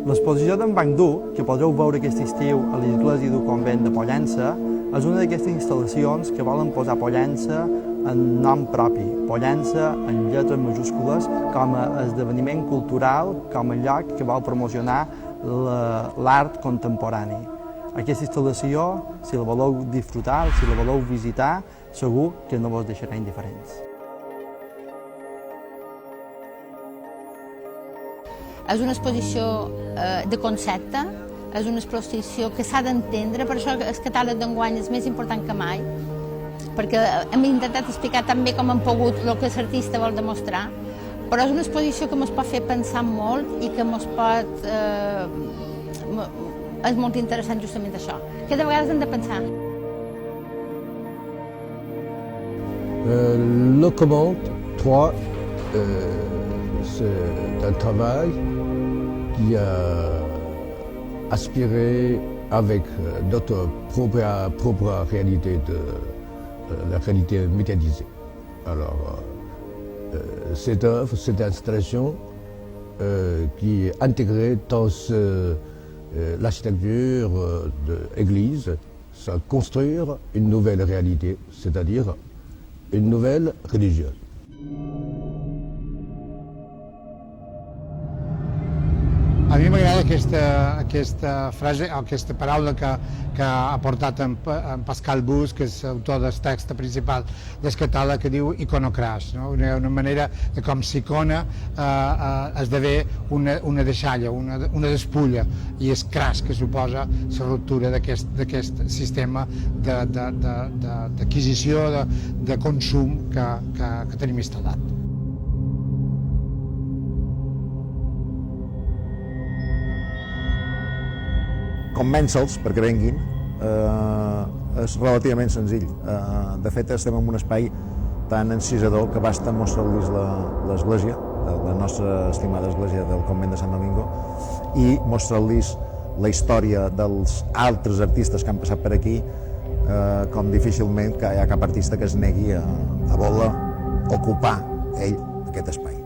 L'exposició d'en Banc Dur, que podreu veure aquest estiu a l'església del convent de Pollença, és una d'aquestes instal·lacions que volen posar Pollença en nom propi, Pollença en lletres majúscules, com a esdeveniment cultural, com a lloc que vol promocionar l'art contemporani. Aquesta instal·lació, si la voleu disfrutar, si la voleu visitar, segur que no vos deixarà indiferents. És una exposició de concepte, és una exposició que s'ha d'entendre, per això el catàleg d'enguany és més important que mai, perquè hem intentat explicar tan bé com hem pogut el que l'artista vol demostrar, però és una exposició que ens pot fer pensar molt i que ens pot... és molt interessant justament això, que de vegades hem de pensar. Le Commande 3, c'est un travail qui a aspiré avec notre propre réalité, la réalité médiatisée. Alors, cette œuvre, cette installation qui est intégrée dans l'architecture de l'église, c'est construire une nouvelle réalité, c'est-à-dire une nouvelle religion. A mi m'agrada aquesta frase, aquesta paraula que ha portat en Pascal Bus, que és autor del text principal del catàleg, que diu iconocrast, no? Una manera de com s'icona esdevé una deixalla, una despulla, i és cras que suposa la ruptura d'aquest sistema d'adquisició, de consum que tenim instal·lat. Convèncer-los perquè venguin és relativament senzill. De fet, estem en un espai tan encisador que basta mostrar-los l'església, la nostra estimada església del convent de Sant Domingo, i mostrar-los la història dels altres artistes que han passat per aquí, com difícilment hi ha cap artista que es negui a voler ocupar ell aquest espai.